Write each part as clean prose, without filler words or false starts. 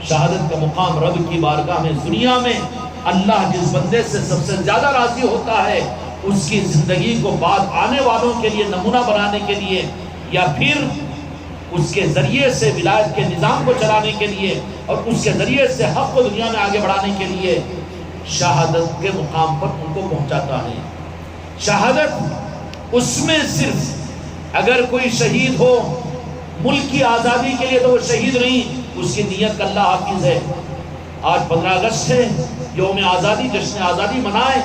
شہادت کا مقام رب کی بارگاہ میں دنیا میں اللہ جس بندے سے سب سے زیادہ راضی ہوتا ہے اس کی زندگی کو بعد آنے والوں کے لیے نمونہ بنانے کے لیے یا پھر اس کے ذریعے سے ولایت کے نظام کو چلانے کے لیے اور اس کے ذریعے سے حق کو دنیا میں آگے بڑھانے کے لیے شہادت کے مقام پر ان کو پہنچاتا ہے۔ شہادت اس میں صرف اگر کوئی شہید ہو ملک کی آزادی کے لیے تو وہ شہید نہیں، اس کی نیت کا اللہ حافظ ہے۔ آج 15 اگست ہے، یوم آزادی، جشن آزادی منائے،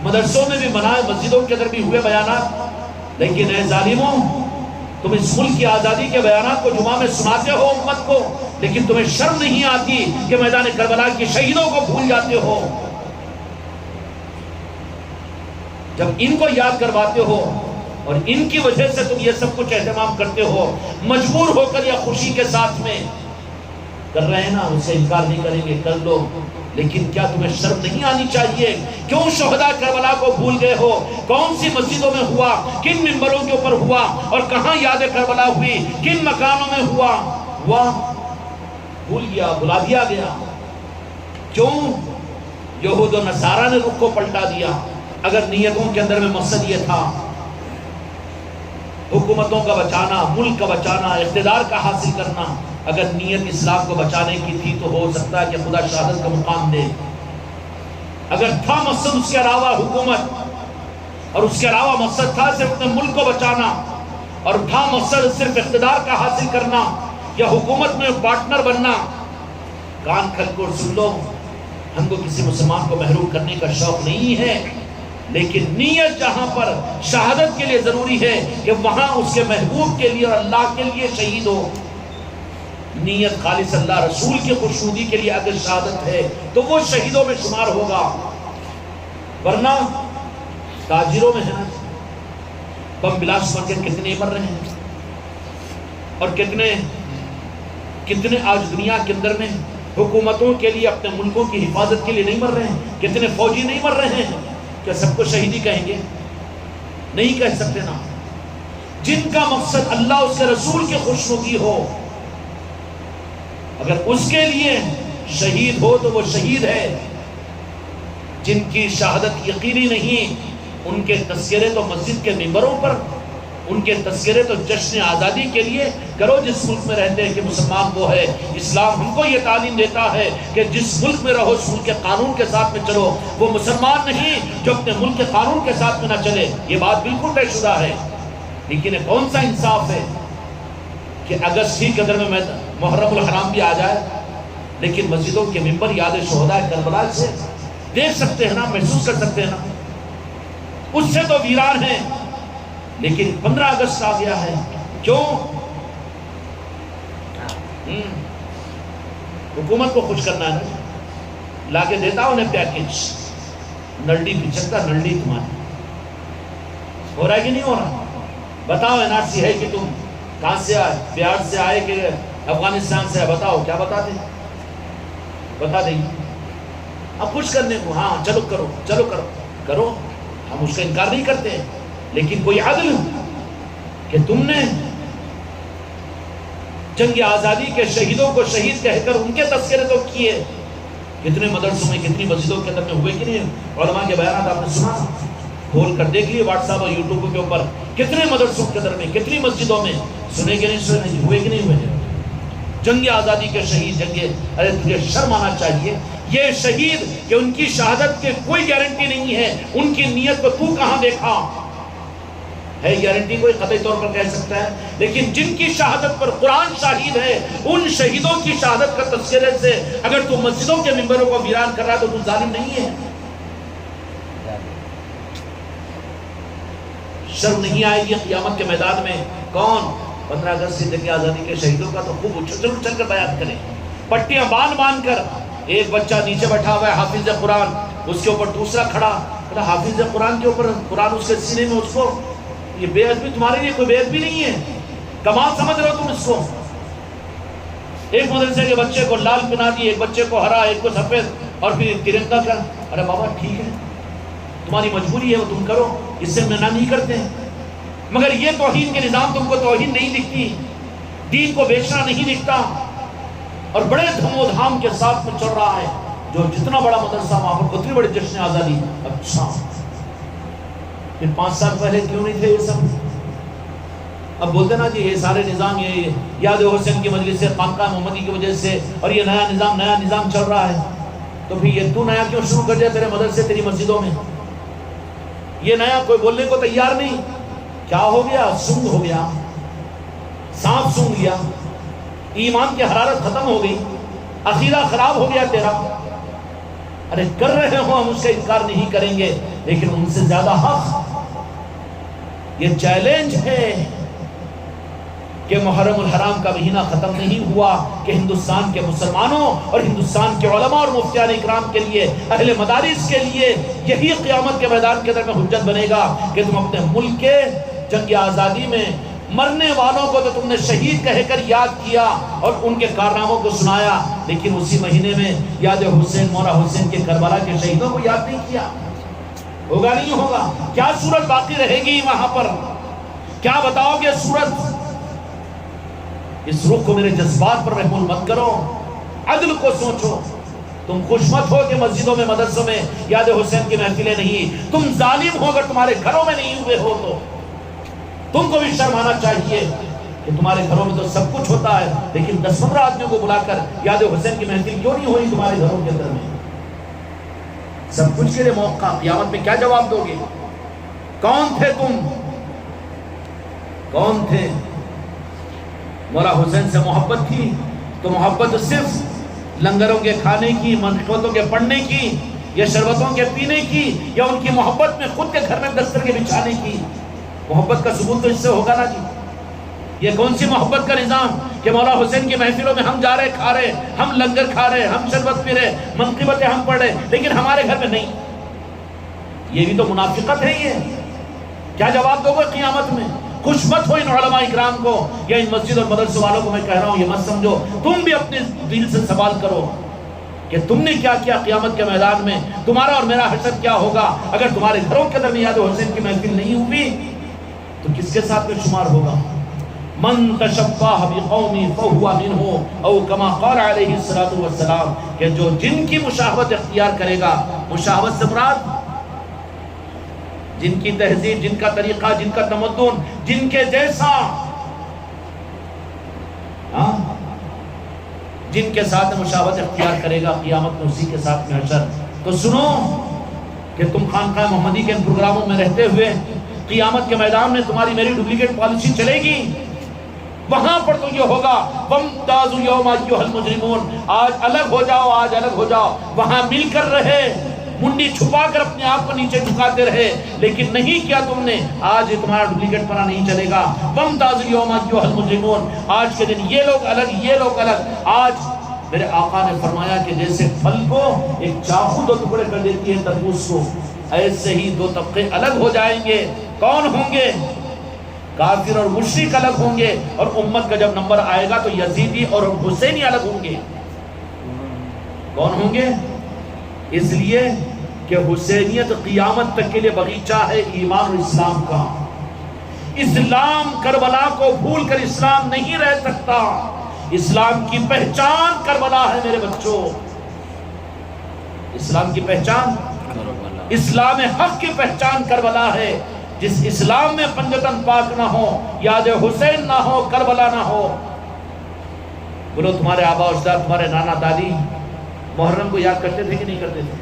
مدرسوں میں بھی منائے، مسجدوں کے اندر بھی ہوئے بیانات، لیکن اے ظالموں تم اس ملک کی آزادی کے بیانات کو جمعہ میں سناتے ہو امت کو، لیکن تمہیں شرم نہیں آتی کہ میدان کربلا کی شہیدوں کو بھول جاتے ہو۔ جب ان کو یاد کرواتے ہو اور ان کی وجہ سے تم یہ سب کچھ اہتمام کرتے ہو، مجبور ہو کر یا خوشی کے ساتھ میں کر رہے ہیں نا، ان سے انکار نہیں کریں گے، کر لو، لیکن کیا تمہیں شرم نہیں آنی چاہیے؟ کیوں شہداء کربلا کو بھول گئے ہو؟ کون سی مسجدوں میں ہوا، کن منبروں کے اوپر ہوا، اور کہاں یاد کربلا ہوئی، کن مکانوں میں ہوا بھول گیا، بلا دیا گیا۔ کیوں؟ یہود و نصارہ نے رخ کو پلٹا دیا۔ اگر نیتوں کے اندر میں مقصد یہ تھا حکومتوں کا بچانا، ملک کا بچانا، اقتدار کا حاصل کرنا، اگر نیت اسلام کو بچانے کی تھی تو ہو سکتا ہے کہ خدا شہادت کا مقام دے۔ اگر تھا مقصد اس کے علاوہ حکومت اور اس کے علاوہ مقصد تھا صرف اپنے ملک کو بچانا اور تھا مقصد صرف اقتدار کا حاصل کرنا یا حکومت میں پارٹنر بننا، کان کھل کر سن لو، ہم کو کسی مسلمان کو محروم کرنے کا شوق نہیں ہے، لیکن نیت جہاں پر شہادت کے لیے ضروری ہے کہ وہاں اس کے محبوب کے لیے اور اللہ کے لیے شہید ہو۔ نیت خالص اللہ رسول کی خوشنودی کے لیے اگر شہادت ہے تو وہ شہیدوں میں شمار ہوگا، ورنہ تاجروں میں ہے نا، بم بلاس بن کے کتنے مر رہے ہیں، اور کتنے آج دنیا کے اندر میں حکومتوں کے لیے اپنے ملکوں کی حفاظت کے لیے نہیں مر رہے ہیں، کتنے فوجی نہیں مر رہے ہیں۔ کیا سب کو شہیدی کہیں گے؟ نہیں کہہ سکتے نا۔ جن کا مقصد اللہ اس کے رسول کی خوشنودی ہو، اگر اس کے لیے شہید ہو تو وہ شہید ہے۔ جن کی شہادت یقینی نہیں، ان کے تذکرے تو مسجد کے ممبروں پر، ان کے تذکرے تو جشن آزادی کے لیے کرو جس ملک میں رہتے ہیں کہ مسلمان وہ ہے۔ اسلام ہم کو یہ تعلیم دیتا ہے کہ جس ملک میں رہو اس ملک کے قانون کے ساتھ میں چلو، وہ مسلمان نہیں جو اپنے ملک کے قانون کے ساتھ میں نہ چلے۔ یہ بات بالکل طے شدہ ہے، لیکن یہ کون سا انصاف ہے کہ اگست ہی قدر میں محرم الحرام بھی آ جائے، لیکن مسجدوں کے ممبر یاد شہداء کربلا سے دیکھ سکتے ہیں نا، محسوس کر سکتے ہیں نا، اس سے تو ویران ہیں۔ لیکن 15 اگست آ گیا ہے، کیوں؟ حکومت کو خوش کرنا ہے، لا کے دیتا انہیں پیکج، نلڈی پچھکتا، نلڈی تمہاری، ہو رہا ہے کہ نہیں ہو رہا؟ بتاؤ این آر سی ہے کہ تم کہاں سے آئے؟ بہار سے آئے کہ افغانستان سے آئے؟ بتاؤ، کیا بتا دیں؟ بتا دیں اب خوش کرنے کو، ہاں چلو کرو، چلو کرو کرو، ہم اس کا انکار نہیں کرتے، لیکن کوئی عدل کہ تم نے جنگ آزادی کے شہیدوں کو شہید کہہ کر ان کے تذکرے تو کیے۔ کتنے مدرسوں میں، کتنی مسجدوں کے اندر میں ہوئے کہ نہیں؟ علماء کے بیانات آپ نے سنا، کھول کر دیکھ لیے واٹس ایپ اور یوٹیوب کے اوپر، کتنے مدرسوں کے اندر میں، کتنی مسجدوں میں سنے کہ نہیں سنے، ہوئے کہ نہیں ہوئے؟ جنگ آزادی کے شہید، ارے تجھے شرم آنا چاہیے۔ یہ شہید کہ ان کی شہادت کے کوئی گارنٹی نہیں ہے، ان کی نیت کو تو کہاں دیکھا ہے؟ گارنٹی کوئی قطعی طور پر کہہ سکتا ہے، لیکن جن کی شہادت پر قرآن شاہد ہے، ان شہیدوں کی شہادت کا تذکرے سے اگر تو مسجدوں کے ممبروں کو ویران کر رہا ہے تو تو ظالم نہیں ہے۔ شرم نہیں آئے گی قیامت کے میدان میں؟ کون 15 اگست سے جنگ آزادی کے شہیدوں کا تو خوب اچھل کر بیان کرے، پٹیاں باندھ کر۔ ایک بچہ نیچے بیٹھا ہوا ہے حافظ قرآن، اس کے اوپر دوسرا کھڑا، حافظ قرآن کے اوپر قرآن اس کے سینے میں، اس کو یہ بے ادبی تمہارے لیے کوئی بے ادبی نہیں ہے، کمال سمجھ رہے ہو تم اس کو؟ ایک مدرسے کے بچے کو لال پہنا دی، ایک بچے کو ہرا، ایک کو سفید، اور پھر ترنگا کر۔ ارے بابا ٹھیک ہے، تمہاری مجبوری ہے وہ تم کرو، اس سے منع نہیں کرتے ہیں، مگر یہ توہین کے نظام تم کو توہین نہیں دکھتی، دین کو بیچنا نہیں دکھتا، اور بڑے دھم و دھام کے ساتھ میں چل رہا ہے. جو جتنا بڑا مدرسہ وہاں پر اتنی بڑی جشن آزادی. اچھا پھر 5 سال پہلے کیوں نہیں تھے یہ سب؟ اب بولتے نا جی یہ سارے نظام یہ یاد حسین کی مجلس سے خانقاہ محمدی کی وجہ سے اور یہ نیا نظام چل رہا ہے. تو پھر یہ تو نیا کیوں شروع کر دیا تیرے مدرسے تیری مسجدوں میں؟ یہ نیا کوئی بولنے کو تیار نہیں. کیا ہو گیا؟ سونگ ہو گیا، سانپ سونگ گیا، ایمان کی حرارت ختم ہو گئی، عقیدہ خراب ہو گیا تیرا. ارے کر رہے ہو ہم اس کا انکار نہیں کریں گے، لیکن ان سے زیادہ حق. یہ چیلنج ہے کہ محرم الحرام کا مہینہ ختم نہیں ہوا کہ ہندوستان کے مسلمانوں اور ہندوستان کے علماء اور مفتیان اکرام کے لیے، اہل مدارس کے لیے یہی قیامت کے میدان کے اندر میں حجت بنے گا کہ تم اپنے ملک کے جنگ آزادی میں مرنے والوں کو تو تم نے شہید کہہ کر یاد کیا اور ان کے کارناموں کو سنایا، لیکن اسی مہینے میں یاد حسین مولا حسین کے کربلا کے شہیدوں کو یاد نہیں کیا. ہوگا نہیں ہوگا؟ کیا صورت باقی رہے گی وہاں پر؟ کیا بتاؤ گے صورت؟ اس رخ کو میرے جذبات پر محمول مت کرو، عدل کو سوچو. تم خوش مت ہو کہ مسجدوں میں مدرسوں میں یاد حسین کی محفلیں نہیں. تم ظالم ہو اگر تمہارے گھروں میں نہیں ہوئے ہو تو. تم کو بھی شرم آنا چاہیے کہ تمہارے گھروں میں تو سب کچھ ہوتا ہے، لیکن 10-15 آدمیوں کو بلا کر یاد حسین کی محفل کیوں نہیں ہوئی تمہارے گھروں کے اندر میں؟ سب کچھ کے لیے موقع. قیامت میں کیا جواب دو گے؟ کون تھے تم؟ کون تھے؟ مولا حسین سے محبت تھی تو محبت صرف لنگروں کے کھانے کی، منقبتوں کے پڑھنے کی، یا شربتوں کے پینے کی، یا ان کی محبت میں خود کے گھر میں بستر کے بچھانے کی؟ محبت کا ثبوت تو اس سے ہوگا نا جی. یہ کون سی محبت کا نظام کہ مولا حسین کی محفلوں میں ہم جا رہے کھا رہے، ہم لنگر کھا رہے، ہم شربت پی رہے، منقبتیں ہم پڑھ رہے، لیکن ہمارے گھر میں نہیں؟ یہ بھی تو منافقت ہے. یہ کیا جواب دو گے قیامت میں؟ خوش مت ہو ان علماء اکرام کو یا ان مسجد اور مدرسے والوں کو میں کہہ رہا ہوں، یہ مت سمجھو. تم بھی اپنے دل سے سوال کرو کہ تم نے کیا کیا قیامت کے میدان میں. تمہارا اور میرا حشر کیا ہوگا اگر تمہارے گھروں کے اندر میں یاد حسین کی محفل نہیں ہوئی تو کس کے ساتھ میں شمار ہوگا؟ من تشبہ بقوم فہو منہ، او کما قال علیہ السلام، کہ جو جن کی مشاہبت اختیار کرے گا. مشاہبت سے مراد جن کی تہذیب، جن کا طریقہ، جن کا تمدن، جن کے جیسا، جن کے ساتھ مشاہبت اختیار کرے گا قیامت میں اسی کے ساتھ میں حشر. تو سنو کہ تم خانقاہ محمدی کے پروگراموں میں رہتے ہوئے قیامت کے میدان میں تمہاری میری ڈپلیکیٹ پالیسی چلے گی. وہاں پر تو یہ ہوگا وَامْتَازُوا الْيَوْمَ أَيُّهَا الْمُجْرِمُونَ، آج الگ ہو جاؤ، آج الگ ہو جاؤ. وہاں مل کر رہے، منڈی چھپا کر اپنے آپ کو نیچے جھکاتے رہے، لیکن نہیں کیا تم نے. آج تمہارا ڈپلیکیٹ پنا نہیں چلے گا. وَامْتَازُوا الْيَوْمَ أَيُّهَا الْمُجْرِمُونَ، آج کے دن یہ لوگ الگ، یہ لوگ الگ. آج میرے آقا نے فرمایا کہ جیسے پھل کو ایک چاقو 2 ٹکڑے کر دیتی ہے تربوز کو، ایسے ہی 2 طبقے الگ ہو جائیں گے. کون ہوں گے؟ کافر اور مشرک الگ ہوں گے، اور امت کا جب نمبر آئے گا تو یزیدی اور حسینی الگ ہوں گے. کون ہوں گے؟ اس لیے کہ حسینیت قیامت تک کے لیے باغیچہ ہے ایمان اور اسلام کا. اسلام کربلا کو بھول کر اسلام نہیں رہ سکتا. اسلام کی پہچان کربلا ہے میرے بچوں. اسلام کی پہچان، اسلام حق کی پہچان کربلا ہے. جس اسلام میں پنجتن پاک نہ ہو، یاد حسین نہ ہو، کربلا نہ ہو. بولو تمہارے آبا اجداد، تمہارے نانا دادی محرم کو یاد کرتے تھے کہ نہیں کرتے تھے؟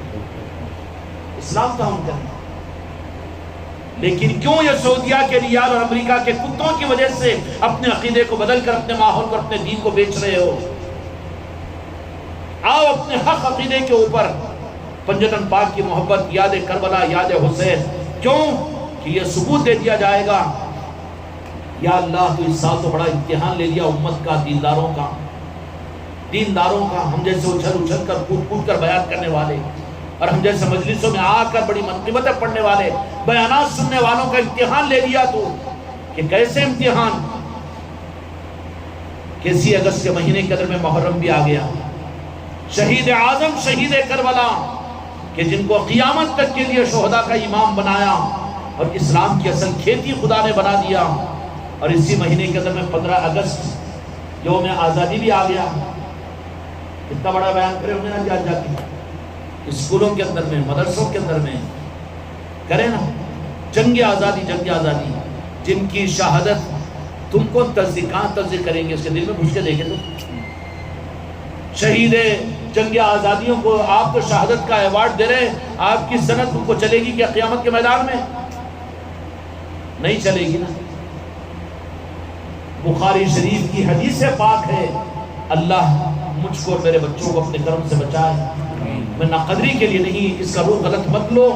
اسلام کا ہم کریں. لیکن کیوں یہ سعودیہ کے ریال اور امریکہ کے کتوں کی وجہ سے اپنے عقیدے کو بدل کر اپنے ماحول کو، اپنے دین کو بیچ رہے ہو؟ آؤ اپنے حق عقیدے کے اوپر پنجتن پاک کی محبت، یاد کربلا، یاد حسین. کیوں کہ یہ ثبوت دے دیا جائے گا یا اللہ تو اس سال تو بڑا امتحان لے لیا امت کا، دینداروں کا. ہم جیسے اچھل کر کود کر بیان کرنے والے، اور ہم جیسے مجلسوں میں آ کر بڑی منقبتیں پڑھنے والے، بیانات سننے والوں کا امتحان لے لیا تو. کہ کیسے امتحان؟ کسی اگست کے مہینے کے اندر میں محرم بھی آ گیا. شہید اعظم، شہید کربلا، کہ جن کو قیامت تک کے لیے شہداء کا امام بنایا اور اسلام کی اصل کھیتی خدا نے بنا دیا. اور اسی مہینے کے اندر میں 15 اگست یوم آزادی بھی آ گیا. کتنا بڑا بیان کرے ہم نے نا جا کے اسکولوں کے اندر میں، مدرسوں کے اندر میں کرے نا، جنگ آزادی، جنگ آزادی، جن کی شہادت تم کو کہاں تصدیق کریں گے؟ اس کے دل میں گھس کے دیکھے تو شہید جنگ آزادیوں کو آپ تو شہادت کا ایوارڈ دے رہے، آپ کی سند تم کو چلے گی کیا قیامت کے میدان میں؟ نہیں چلے گی نا۔ بخاری شریف کی حدیث پاک ہے، اللہ مجھ کو اور میرے بچوں کو اپنے کرم سے بچائے۔ میں ناقدری کے لیے نہیں، اس کا روح غلط مت لو،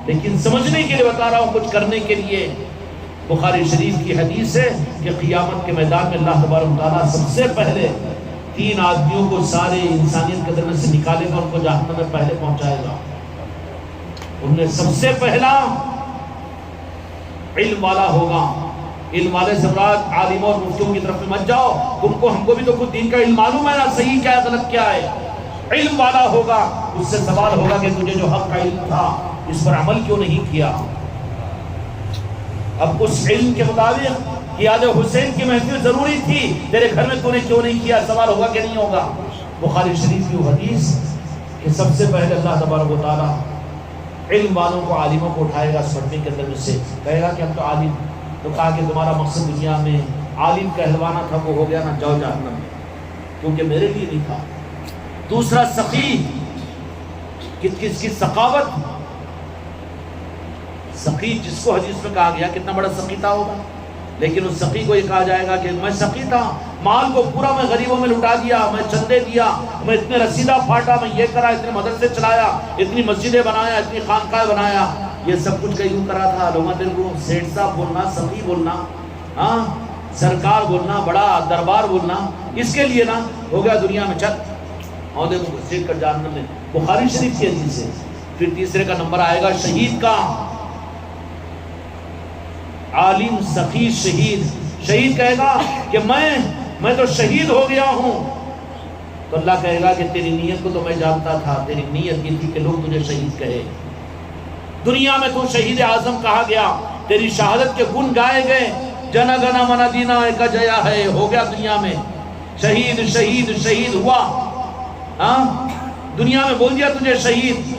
لیکن سمجھنے کے لیے بتا رہا ہوں، کچھ کرنے کے لیے۔ بخاری شریف کی حدیث ہے کہ قیامت کے میدان میں اللہ تبارک و تعالیٰ سب سے پہلے 3 آدمیوں کو سارے انسانیت کے درمیان سے نکالے گا، ان کو جہنم میں پہلے پہنچائے گا۔ ان میں سب سے پہلا علم والا ہوگا۔ علم والے سے مراد عالموں اور مفتیوں کی طرف میں مت جاؤ، تم کو ہم کو بھی تو کچھ دین کا علم معلوم ہے نا، صحیح کیا ہے غلط کیا ہے۔ علم والا ہوگا، اس سے سوال ہوگا کہ تجھے جو حق کا علم تھا اس پر عمل کیوں نہیں کیا؟ اب اس علم کے مطابق یاد حسین کی محفل ضروری تھی، تیرے گھر میں تو نے کیوں نہیں کیا؟ سوال ہوگا کہ نہیں ہوگا؟ بخاری شریف کی وہ حدیث کہ سب سے پہلے اللہ تبارک و تعالیٰ علم والوں کو، عالموں کو اٹھائے گا اس پٹنے کے اندر سے، کہے گا کہ ہم تو عالم، تو کہا کہ تمہارا مقصد دنیا میں عالم کہلوانا تھا، وہ ہو گیا نا، جاؤ جہنم میں، کیونکہ میرے لیے نہیں تھا۔ دوسرا سخی، کس کی سخاوت، سخی جس کو حدیث میں کہا گیا کتنا بڑا سخی تھا ہوگا، لیکن اس سخی کو یہ کہا جائے گا کہ میں سخی تھا، مال کو پورا میں غریبوں میں لٹا دیا، میں چندے دیا، میں اتنے رسیدہ پھاٹا، میں یہ کرا، اتنے مدرسے چلایا، اتنی مسجدیں بنایا، اتنی خانقاہ بنایا، یہ سب کچھ کیوں کرا تھا؟ لوگوں کو سیٹ صاحب بولنا، سخی بولنا، ہاں سرکار بولنا، بڑا دربار بولنا، اس کے لیے نا ہو گیا دنیا میں چل عہدے کو گھسیٹ کر جہنم میں۔ بخاری شریف کی حدیث ہے۔ پھر تیسرے کا نمبر آئے گا شہید کا، عالم، سخی، شہید۔ شہید کہے گا کہ میں تو شہید ہو گیا ہوں، تو اللہ کہے گا کہ تیری نیت کو تو میں جانتا تھا، تیری نیت یہ تھی کہ لوگ تجھے شہید کہے، دنیا میں تو شہید اعظم کہا گیا، تیری شہادت کے گن گائے گئے، جن گن من ادینائک جیا ہے، ہو گیا دنیا میں شہید شہید شہید ہوا، ہاں دنیا میں بول دیا تجھے شہید۔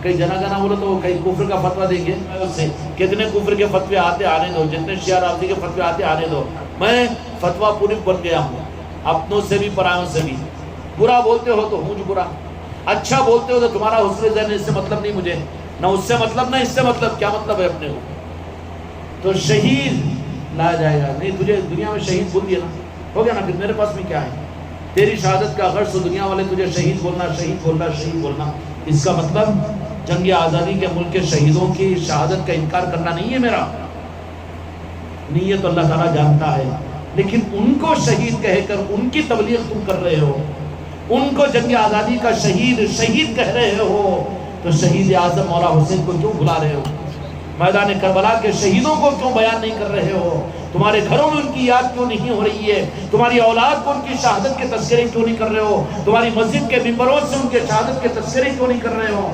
کئی جنا گنا بولو تو کئی کفر کا فتویٰ دیں گے، کتنے کفر کے فتوے آتے آنے دو، جتنے شیعہ رافضی کے فتوے آتے آنے دو، میں فتویٰ پوری بن گیا ہوں، اپنوں سے بھی پرایوں سے بھی۔ برا بولتے ہو تو مجھ برا، اچھا بولتے ہو تو تمہارا حسن ذہن، اس سے مطلب نہیں مجھے، نہ اس سے مطلب نہ اس سے مطلب، کیا مطلب ہے اپنے کو؟ تو شہید لایا جائے گا، نہیں تجھے دنیا میں شہید بول دیا نا، ہو گیا نا، پھر میرے پاس میں کیا ہے؟ تیری شہادت کا غرض دنیا والے تجھے شہید بولنا، شہید بولنا، شہید بولنا، اس کا مطلب جنگ آزادی کے ملک کے شہیدوں کی شہادت کا انکار کرنا نہیں ہے میرا، نیت اللہ تعالیٰ جانتا ہے، لیکن ان کو شہید کہہ کر ان کی تبلیغ تم کر رہے ہو، ان کو جنگ آزادی کا شہید شہید کہہ رہے ہو، تو شہید اعظم مولا حسین کو کیوں بھلا رہے ہو؟ میدان کربلا کے شہیدوں کو کیوں بیان نہیں کر رہے ہو؟ تمہارے گھروں میں ان کی یاد کیوں نہیں ہو رہی ہے؟ تمہاری اولاد کو ان کی شہادت کے تذکرے کیوں نہیں کر رہے ہو؟ تمہاری مسجد کے ممبروں سے ان کے شہادت کے تذکرے کیوں نہیں کر رہے ہو؟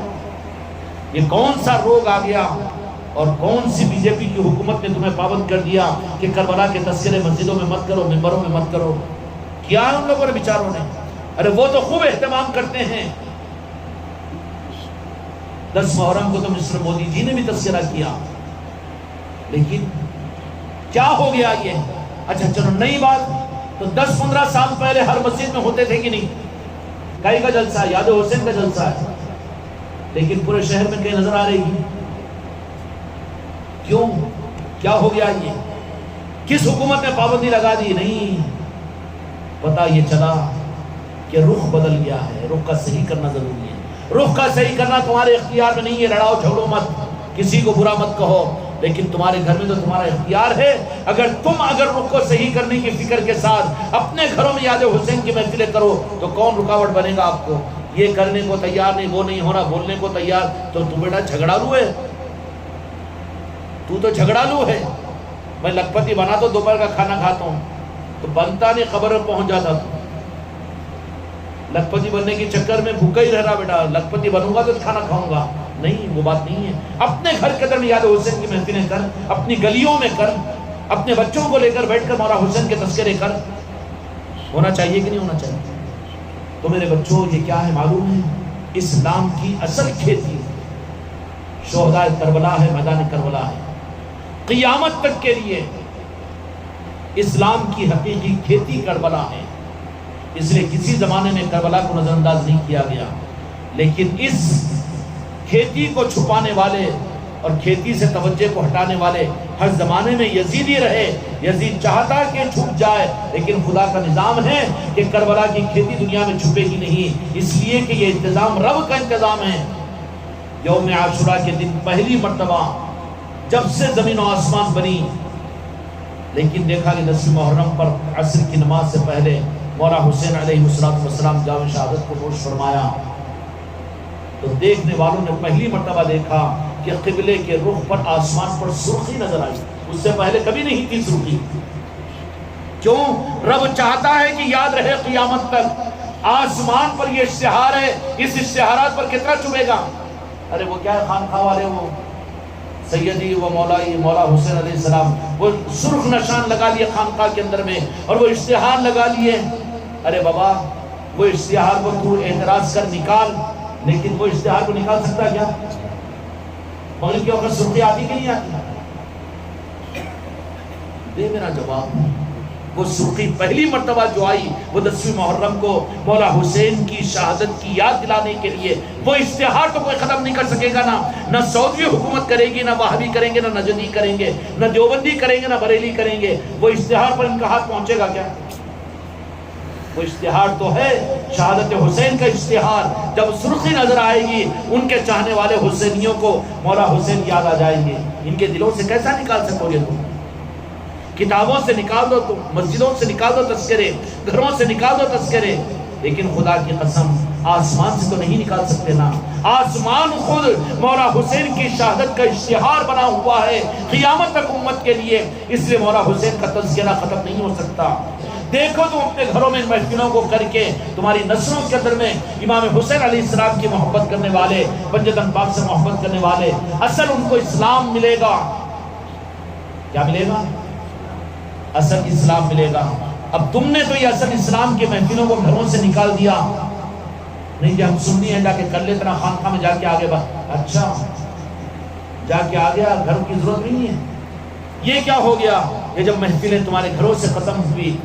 یہ کون سا روگ آ گیا، اور کون سی بی جے پی کی حکومت نے تمہیں پابند کر دیا کہ کربلا کے تذکرے مسجدوں میں مت کرو، ممبروں میں مت کرو؟ کیا ان لوگوں نے بیچاروں نے؟ ارے وہ تو خوب اہتمام کرتے ہیں، 10 محرم کو تو مسٹر مودی جی نے بھی تذکرہ کیا، لیکن کیا ہو گیا یہ؟ اچھا چلو نئی بات، تو 10-15 سال پہلے ہر مسجد میں ہوتے تھے کہ نہیں؟ کئی کا جلسہ ہے، یاد حسین کا جلسہ ہے، لیکن پورے شہر میں کہیں نظر آ رہی ہے؟ کیوں؟ کیا ہو گیا یہ؟ کس حکومت نے پابندی لگا دی؟ نہیں، پتہ یہ چلا کہ رخ بدل گیا ہے، رخ کا صحیح کرنا ضروری ہے، رخ کا صحیح کرنا تمہارے اختیار میں نہیں ہے، لڑاؤ جھگڑو مت، کسی کو برا مت کہو، لیکن تمہارے گھر میں تو تمہارا اختیار ہے، اگر رخ کو صحیح کرنے کی فکر کے ساتھ اپنے گھروں میں یاد حسین کی محفلیں کرو تو کون رکاوٹ بنے گا آپ کو؟ یہ کرنے کو تیار نہیں، وہ نہیں ہونا، بولنے کو تیار، تو بیٹا جھگڑالو ہے، تو جھگڑالو ہے۔ میں لکھپتی بنا تو دوپہر کا کھانا کھاتا ہوں، تو بنتا نہیں خبر میں پہنچ جاتا، لکھپتی بننے کے چکر میں بھوکا ہی رہ رہا بیٹا، لکھپتی بنوں گا تو کھانا کھاؤں گا، نہیں، وہ بات نہیں ہے۔ اپنے گھر کے اندر یاد حسین کی محفلیں کر، اپنی گلیوں میں کر، اپنے بچوں کو لے کر بیٹھ کر مولا حسین کے تذکرے کر، ہونا چاہیے کہ نہیں ہونا چاہیے؟ تو میرے بچوں یہ کیا ہے معلوم ہے؟ اسلام کی اصل کھیتی شہداء کربلا ہے، میدان کربلا ہے۔ قیامت تک کے لیے اسلام کی حقیقی کھیتی کربلا ہے، اس لیے کسی زمانے میں کربلا کو نظر انداز نہیں کیا گیا، لیکن اس کھیتی کو چھپانے والے اور کھیتی سے توجہ کو ہٹانے والے ہر زمانے میں یزید ہی رہے۔ یزید چاہتا کہ چھپ جائے، لیکن خدا کا نظام ہے کہ کربلا کی کھیتی دنیا میں چھپے گی نہیں، اس لیے کہ یہ انتظام رب کا انتظام ہے۔ یوم عاشورہ کے دن پہلی مرتبہ جب سے زمین و آسمان بنی، لیکن دیکھا کہ 10 محرم پر عصر کی نماز سے پہلے مولا حسین علیہ السلام جام شہادت کو نوش فرمایا، تو دیکھنے والوں نے پہلی مرتبہ دیکھا کہ قبلے کے رخ پر آسمان پر سرخی نظر آئی، اس سے پہلے کبھی نہیں تھی سرخی۔ کیوں؟ رب چاہتا ہے کہ یاد رہے قیامت تک آسمان پر یہ اشتہار ہے، اس اشتہارات پر کتنا چبھے گا۔ ارے وہ کیا ہے، خانقاہ والے وہ سیدی و مولائی مولا حسین علیہ السلام وہ سرخ نشان لگا لیے خانقاہ کے اندر میں، اور وہ اشتہار لگا لیے۔ ارے بابا وہ اشتہار کو تو اعتراض کر نکال، لیکن وہ اشتہار کو نکال سکتا کیا؟ مغرب کے وقت سرخی آتی کہ نہیں آتی؟ دے میرا جواب۔ وہ سرخی پہلی مرتبہ جو آئی وہ 10 محرم کو مولا حسین کی شہادت کی یاد دلانے کے لیے۔ وہ اشتہار تو کوئی ختم نہیں کر سکے گا، نہ سعودی حکومت کرے گی، نہ وہابی کریں گے، نہ نجدی کریں گے، نہ دیوبندی کریں گے، نہ بریلی کریں گے۔ وہ اشتہار پر ان کا ہاتھ پہنچے گا کیا؟ وہ اشتہار تو ہے شہادت حسین کا اشتہار۔ جب سرخی نظر آئے گی ان کے چاہنے والے حسینیوں کو مولا حسین یاد آ جائیں گے۔ ان کے دلوں سے کیسا نکال سکو گے تم؟ کتابوں سے نکال دو، تم مسجدوں سے نکال دو تذکرے، گھروں سے نکال دو تذکرے، لیکن خدا کی قسم آسمان سے تو نہیں نکال سکتے نا۔ آسمان خود مولا حسین کی شہادت کا اشتہار بنا ہوا ہے قیامت تک امت کے لیے، اس لیے مولا حسین کا تذکرہ ختم نہیں ہو سکتا۔ دیکھو تم اپنے گھروں میں ان محفلوں کو کر کے تمہاری نسلوں کے اندر میں امام حسین علیہ السلام کی محبت کرنے والے، بنجدن پاک سے محبت کرنے والے، اصل ان کو اسلام ملے گا۔ کیا ملے گا؟ اصل اسلام ملے گا۔ اب تم نے تو یہ اصل اسلام کے محفلوں کو گھروں سے نکال دیا، نہیں کہ ہم سننی ہے جا کے کر لیتے نا، خانقاہ میں جا کے آگے بات، اچھا جا کے آ گیا، گھر کی ضرورت نہیں ہے۔ یہ کیا ہو گیا؟ یہ جب محفلیں تمہارے گھروں سے ختم ہوئی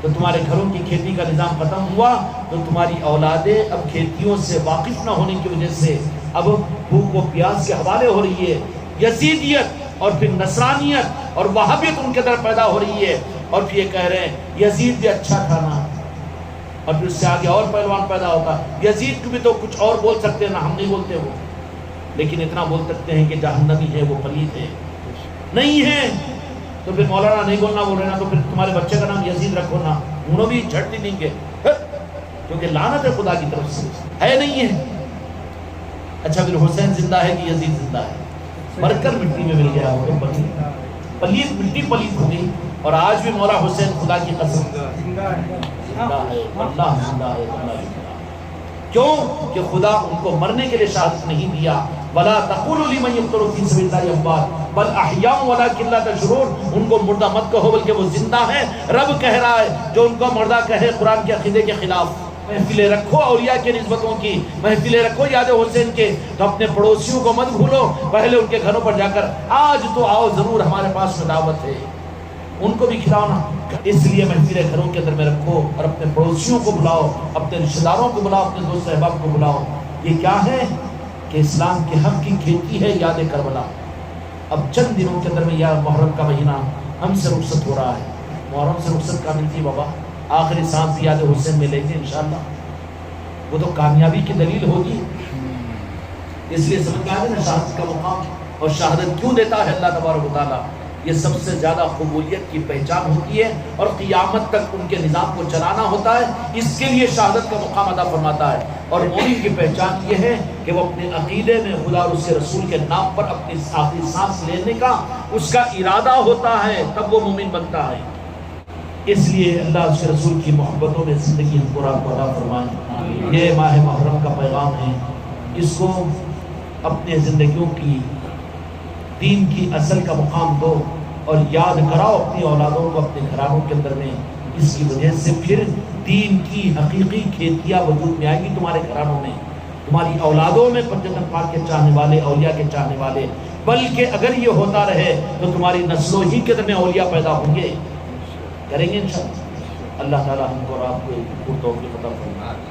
تو تمہارے گھروں کی کھیتی کا نظام ختم ہوا، تو تمہاری اولادیں اب کھیتیوں سے واقف نہ ہونے کی وجہ سے اب بھوک و پیاس کے حوالے ہو رہی ہے۔ یزیدیت اور پھر نصرانیت اور وہابیت ان کے اندر پیدا ہو رہی ہے، اور پھر یہ کہہ رہے ہیں یزید بھی اچھا تھا نا، اور پھر اس سے آگے اور پہلوان پیدا ہوتا ہے۔ یزید کو بھی تو کچھ اور بول سکتے ہیں نا، ہم نہیں بولتے وہ، لیکن اتنا بول سکتے ہیں کہ جہنمی ہے، وہ پلید ہے، نہیں ہے تو پھر مولانا نہیں بولنا بول رہے نا، تو پھر تمہارے بچے کا نام یزید رکھو نا، انہوں بھی جھٹ دیں گے، کیونکہ لعنت ہے خدا کی طرف سے، ہے نہیں ہے۔ اچھا پھر حسین زندہ ہے کہ یزید زندہ ہے؟ مر کر مٹی میں مل گیا، وہ تو پلید مٹی پلید ہو گئی، اور آج بھی مولا حسین خدا کی قسم زندہ ہے، اللہ زندہ ہے، اللہ زندہ۔ کیوں کہ خدا ان کو مرنے کے لیے شہادت نہیں دیا۔ وَلَا تَقُولُوا لِمَنْ يُقْتَلُ فِي سَبِيلِ اللَّهِ أَمْوَاتٌ بَلْ أَحْيَاءٌ وَلَٰكِن لَّا تَشْعُرُونَ۔ ان کو مردہ مت کہو بلکہ وہ زندہ ہیں۔ رب کہہ رہا ہے جو ان کو مردہ کہے قرآن کے عقیدے کے خلاف۔ محفلیں رکھو اولیاء کے نسبتوں کی، محفلیں رکھو یاد حسین کے، تو اپنے پڑوسیوں کو مت بھولو، پہلے ان کے گھروں پر جا کر آج تو آؤ ضرور، ہمارے پاس میں دعوت ہے، ان کو بھی کھلاؤ نا۔ اس لیے محفلیں گھروں کے اندر میں رکھو، اور اپنے پڑوسیوں کو بلاؤ، اپنے رشتہ داروں کو بلاؤ، اپنے دوست احباب کو بلاؤ۔ یہ کیا ہے کہ اسلام کے حق کی کھیتی ہے یاد کربلا۔ اب چند دنوں کے اندر میں یا محرم کا مہینہ ہم سے رخصت ہو رہا ہے، محرم سے رخصت کا ملتی ہے بابا، آخری سانس بھی یاد حسین میں لیں گے انشاءاللہ، وہ تو کامیابی کی دلیل ہوگی۔ اس لیے سمجھ میں آ گیا نا شہادت کا مقام، اور شہادت کیوں دیتا ہے اللہ تبارک و تعالیٰ؟ یہ سب سے زیادہ قبولیت کی پہچان ہوتی ہے، اور قیامت تک ان کے نظام کو چلانا ہوتا ہے، اس کے لیے شہادت کا مقام ادا فرماتا ہے۔ اور مومن کی پہچان یہ ہے کہ وہ اپنے عقیدے میں خدا اور اس کے رسول کے نام پر اپنی آخری سانس لینے کا اس کا ارادہ ہوتا ہے، تب وہ مومن بنتا ہے۔ اس لیے اللہ اس کے رسول کی محبتوں میں زندگی ہم کو عطا فرمائے۔ یہ ماہ محرم کا پیغام ہے، اس کو اپنے زندگیوں کی دین کی اصل کا مقام دو، اور یاد کراؤ اپنی اولادوں کو اپنے گھرانوں کے اندر میں۔ اس کی وجہ سے پھر دین کی حقیقی کھیتیاں وجود میں آئے گی تمہارے گھرانوں میں، تمہاری اولادوں میں پنجتن پاک کے چاہنے والے، اولیاء کے چاہنے والے. بلکہ اگر یہ ہوتا رہے تو تمہاری نسلوں ہی کے میں اولیاء پیدا ہوں گے. کریں گے انشاءاللہ. اللہ تعالی ہم کو اور آپ کو توفیق عطا فرمائے.